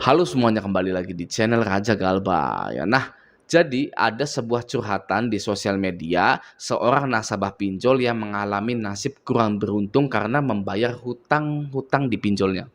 Halo semuanya, kembali lagi di channel Raja Galba ya. Nah, jadi ada sebuah curhatan di sosial media, seorang nasabah pinjol yang mengalami nasib kurang beruntung karena membayar hutang-hutang di pinjolnya.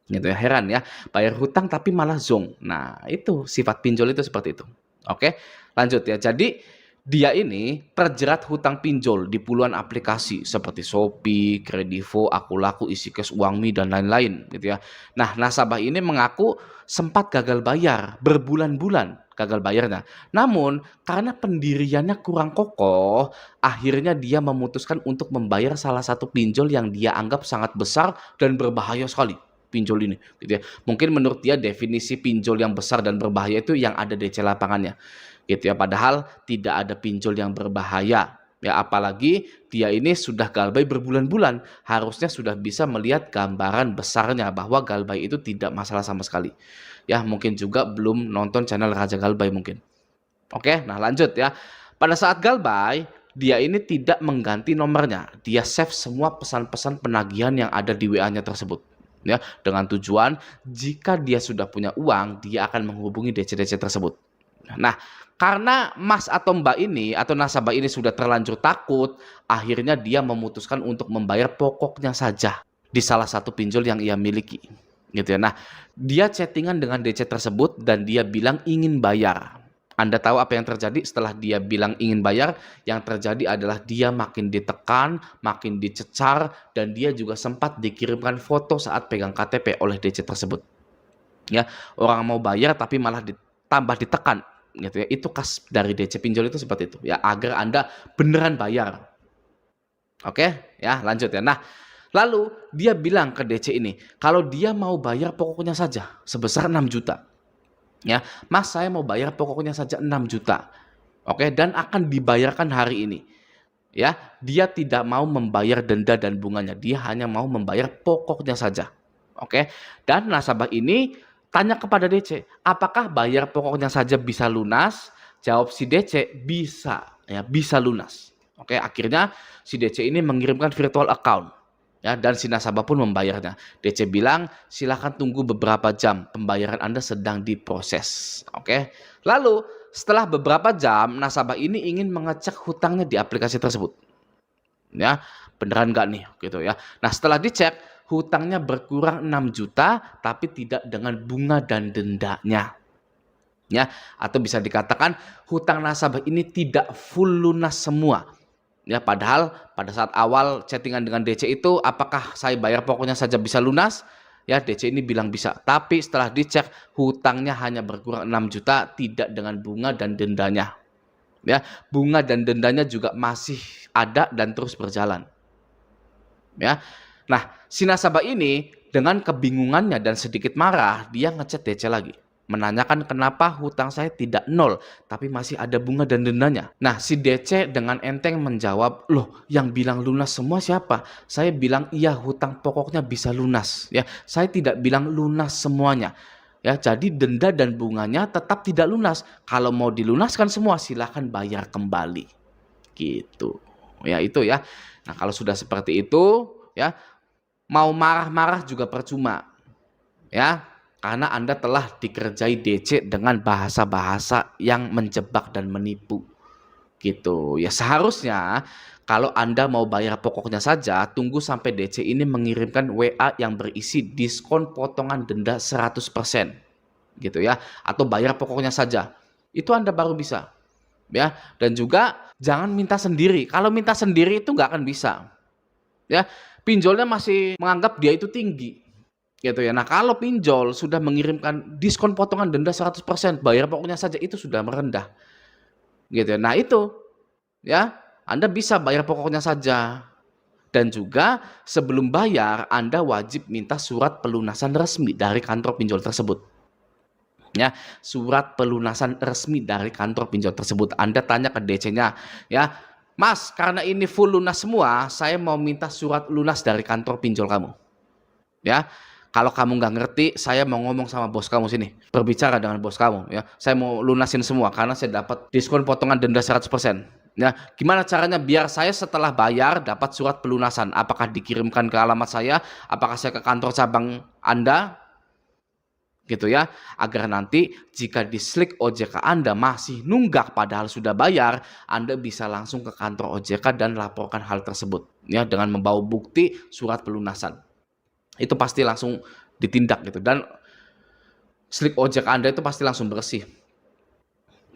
Gitu ya, heran ya, bayar hutang tapi malah zonk. Nah, itu sifat pinjol itu seperti itu. Oke, lanjut ya. Jadi dia ini terjerat hutang pinjol di puluhan aplikasi seperti Shopee, Kredivo, Akulaku, Isicash, Uangmi dan lain-lain gitu ya. Nah, nasabah ini mengaku sempat gagal bayar berbulan-bulan gagal bayarnya. Namun, karena pendiriannya kurang kokoh, akhirnya dia memutuskan untuk membayar salah satu pinjol yang dia anggap sangat besar dan berbahaya sekali pinjol ini gitu ya. Mungkin menurut dia definisi pinjol yang besar dan berbahaya itu yang ada DC lapangannya gitu ya. Padahal tidak ada pinjol yang berbahaya ya, apalagi dia ini sudah galbay berbulan-bulan, harusnya sudah bisa melihat gambaran besarnya bahwa galbay itu tidak masalah sama sekali. Ya, mungkin juga belum nonton channel Raja Galbay mungkin. Oke, nah lanjut ya. Pada saat galbay, dia ini tidak mengganti nomornya. Dia save semua pesan-pesan penagihan yang ada di WA-nya tersebut. Ya, dengan tujuan jika dia sudah punya uang, dia akan menghubungi DC-DC tersebut. Nah, karena Mas atau Mbak ini atau nasabah ini sudah terlanjur takut, akhirnya dia memutuskan untuk membayar pokoknya saja di salah satu pinjol yang ia miliki. Gitu ya. Nah, dia chattingan dengan DC tersebut dan dia bilang ingin bayar. Anda tahu apa yang terjadi setelah dia bilang ingin bayar? Yang terjadi adalah dia makin ditekan, makin dicecar, dan dia juga sempat dikirimkan foto saat pegang KTP oleh DC tersebut. Ya, orang mau bayar tapi malah ditambah ditekan, gitu ya. Itu khas dari DC pinjol itu seperti itu, ya, agar Anda beneran bayar. Oke, ya, lanjut ya. Nah, lalu dia bilang ke DC ini, kalau dia mau bayar pokoknya saja sebesar 6 juta. Ya, Mas, saya mau bayar pokoknya saja 6 juta. Oke, dan akan dibayarkan hari ini. Ya, dia tidak mau membayar denda dan bunganya. Dia hanya mau membayar pokoknya saja. Oke. Dan nasabah ini tanya kepada DC, "Apakah bayar pokoknya saja bisa lunas?" Jawab si DC, "Bisa." Ya, bisa lunas. Oke, akhirnya si DC ini mengirimkan virtual account. Ya, dan si nasabah pun membayarnya. DC bilang, silakan tunggu beberapa jam, pembayaran Anda sedang diproses. Oke. Lalu setelah beberapa jam, nasabah ini ingin mengecek hutangnya di aplikasi tersebut. Ya, beneran nggak nih gitu ya. Nah, setelah dicek, hutangnya berkurang 6 juta tapi tidak dengan bunga dan dendanya. Ya, atau bisa dikatakan hutang nasabah ini tidak full lunas semua. Ya, padahal pada saat awal chattingan dengan DC itu, apakah saya bayar pokoknya saja bisa lunas? Ya, DC ini bilang bisa. Tapi setelah dicek, hutangnya hanya berkurang 6 juta, tidak dengan bunga dan dendanya. Ya, bunga dan dendanya juga masih ada dan terus berjalan. Ya. Nah, si nasabah ini dengan kebingungannya dan sedikit marah, dia ngechat DC lagi, menanyakan kenapa hutang saya tidak nol, tapi masih ada bunga dan dendanya. Nah, si DC dengan enteng menjawab, "Loh, yang bilang lunas semua siapa? Saya bilang iya, hutang pokoknya bisa lunas. Ya, saya tidak bilang lunas semuanya. Ya, jadi denda dan bunganya tetap tidak lunas. Kalau mau dilunaskan semua, silahkan bayar kembali." Gitu. Ya, itu ya. Nah, kalau sudah seperti itu, ya, mau marah-marah juga percuma. Ya, karena Anda telah dikerjai DC dengan bahasa-bahasa yang menjebak dan menipu. Gitu. Ya, seharusnya kalau Anda mau bayar pokoknya saja, tunggu sampai DC ini mengirimkan WA yang berisi diskon potongan denda 100%. Gitu ya. Atau bayar pokoknya saja. Itu Anda baru bisa. Ya, dan juga jangan minta sendiri. Kalau minta sendiri itu nggak akan bisa. Ya, pinjolnya masih menganggap dia itu tinggi, gitu ya. Nah, kalau pinjol sudah mengirimkan diskon potongan denda 100%, bayar pokoknya saja, itu sudah merendah, gitu ya. Nah, itu ya, Anda bisa bayar pokoknya saja. Dan juga sebelum bayar, Anda wajib minta surat pelunasan resmi dari kantor pinjol tersebut. Ya, surat pelunasan resmi dari kantor pinjol tersebut. Anda tanya ke DC-nya, ya, "Mas, karena ini full lunas semua, saya mau minta surat lunas dari kantor pinjol kamu." Ya, kalau kamu nggak ngerti, saya mau ngomong sama bos kamu sini, berbicara dengan bos kamu, ya. Saya mau lunasin semua karena saya dapat diskon potongan denda 100%. Ya, gimana caranya biar saya setelah bayar dapat surat pelunasan? Apakah dikirimkan ke alamat saya? Apakah saya ke kantor cabang Anda? gitu ya, agar nanti jika di slik OJK Anda masih nunggak padahal sudah bayar, Anda bisa langsung ke kantor OJK dan laporkan hal tersebut ya dengan membawa bukti surat pelunasan. Itu pasti langsung ditindak gitu, dan slik OJK Anda itu pasti langsung bersih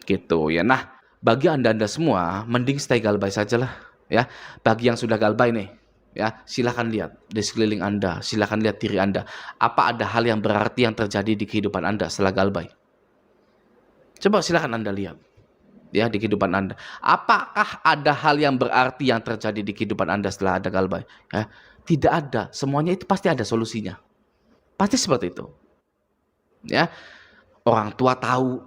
gitu ya. Nah, bagi Anda-Anda semua mending stay galbay sajalah ya. Bagi yang sudah galbay nih ya, silakan lihat di sekeliling Anda, silakan lihat diri Anda. Apa ada hal yang berarti yang terjadi di kehidupan Anda setelah galbay? Coba silakan Anda lihat ya di kehidupan Anda. Apakah ada hal yang berarti yang terjadi di kehidupan Anda setelah ada galbay? Ya, tidak ada. Semuanya itu pasti ada solusinya. Pasti seperti itu. Ya, orang tua tahu,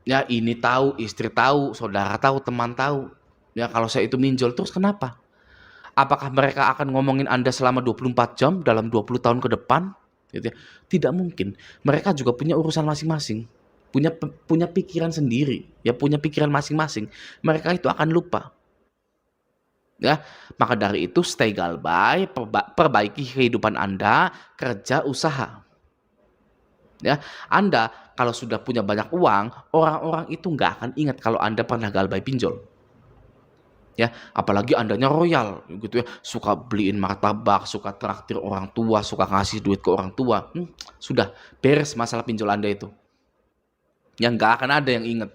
ya ini tahu, istri tahu, saudara tahu, teman tahu. Ya kalau saya itu minjol, terus kenapa? Apakah mereka akan ngomongin Anda selama 24 jam dalam 20 tahun ke depan? Gitu ya. Tidak mungkin. Mereka juga punya urusan masing-masing. Punya pikiran sendiri. Ya, punya pikiran masing-masing. Mereka itu akan lupa. Ya, maka dari itu stay galbay, perbaiki kehidupan Anda, kerja, usaha. Ya, Anda kalau sudah punya banyak uang, orang-orang itu nggak akan ingat kalau Anda pernah galbay pinjol. Ya, apalagi Andanya royal gitu ya, suka beliin martabak, suka traktir orang tua, suka ngasih duit ke orang tua. Sudah beres masalah pinjol Anda itu. Yang nggak akan ada yang ingat.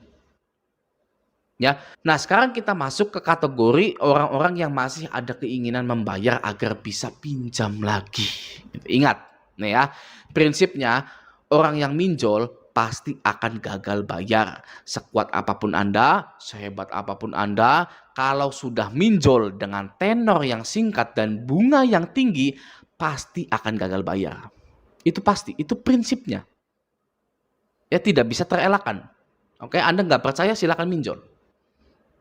Ya. Nah, sekarang kita masuk ke kategori orang-orang yang masih ada keinginan membayar agar bisa pinjam lagi. Ingat, nih ya, prinsipnya orang yang minjol pasti akan gagal bayar. Sekuat apapun Anda, sehebat apapun Anda, kalau sudah minjol dengan tenor yang singkat dan bunga yang tinggi, pasti akan gagal bayar. Itu pasti, itu prinsipnya. Ya, tidak bisa terelakkan. Oke, Anda nggak percaya silakan minjol.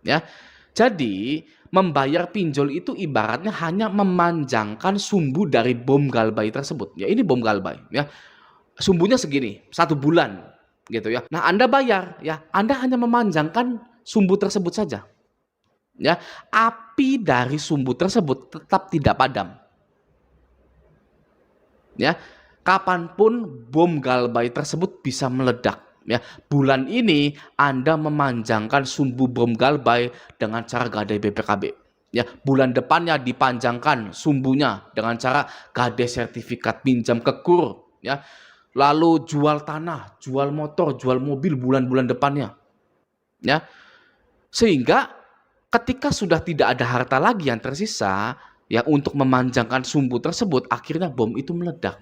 Ya, jadi membayar pinjol itu ibaratnya hanya memanjangkan sumbu dari bom galbay tersebut. Ya, ini bom galbay. Ya, sumbunya segini, 1 bulan gitu ya. Nah, Anda bayar ya, Anda hanya memanjangkan sumbu tersebut saja. Ya, api dari sumbu tersebut tetap tidak padam. Ya, kapanpun bom galbay tersebut bisa meledak. Ya, bulan ini Anda memanjangkan sumbu bom galbay dengan cara gadai BPKB. Ya, bulan depannya dipanjangkan sumbunya dengan cara gadai sertifikat pinjam ke KUR. Ya, lalu jual tanah, jual motor, jual mobil bulan-bulan depannya. Ya, sehingga ketika sudah tidak ada harta lagi yang tersisa, ya untuk memanjangkan sumbu tersebut, akhirnya bom itu meledak.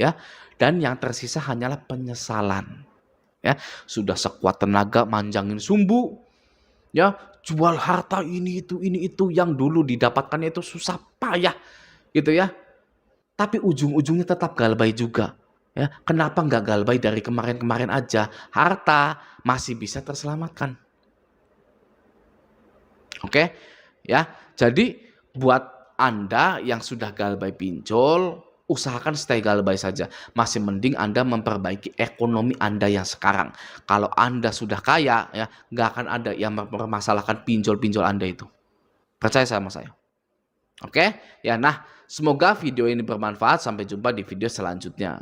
Ya, dan yang tersisa hanyalah penyesalan. Ya, sudah sekuat tenaga manjangin sumbu, ya, jual harta ini itu yang dulu didapatkannya itu susah payah gitu ya. Tapi ujung-ujungnya tetap galbay juga. Ya, kenapa nggak galbay dari kemarin-kemarin aja? Harta masih bisa terselamatkan. Oke, ya. Jadi buat Anda yang sudah galbay pinjol, usahakan stay galbay saja. Masih mending Anda memperbaiki ekonomi Anda yang sekarang. Kalau Anda sudah kaya, ya nggak akan ada yang mempermasalahkan pinjol-pinjol Anda itu. Percaya sama saya. Oke, ya. Nah, semoga video ini bermanfaat. Sampai jumpa di video selanjutnya.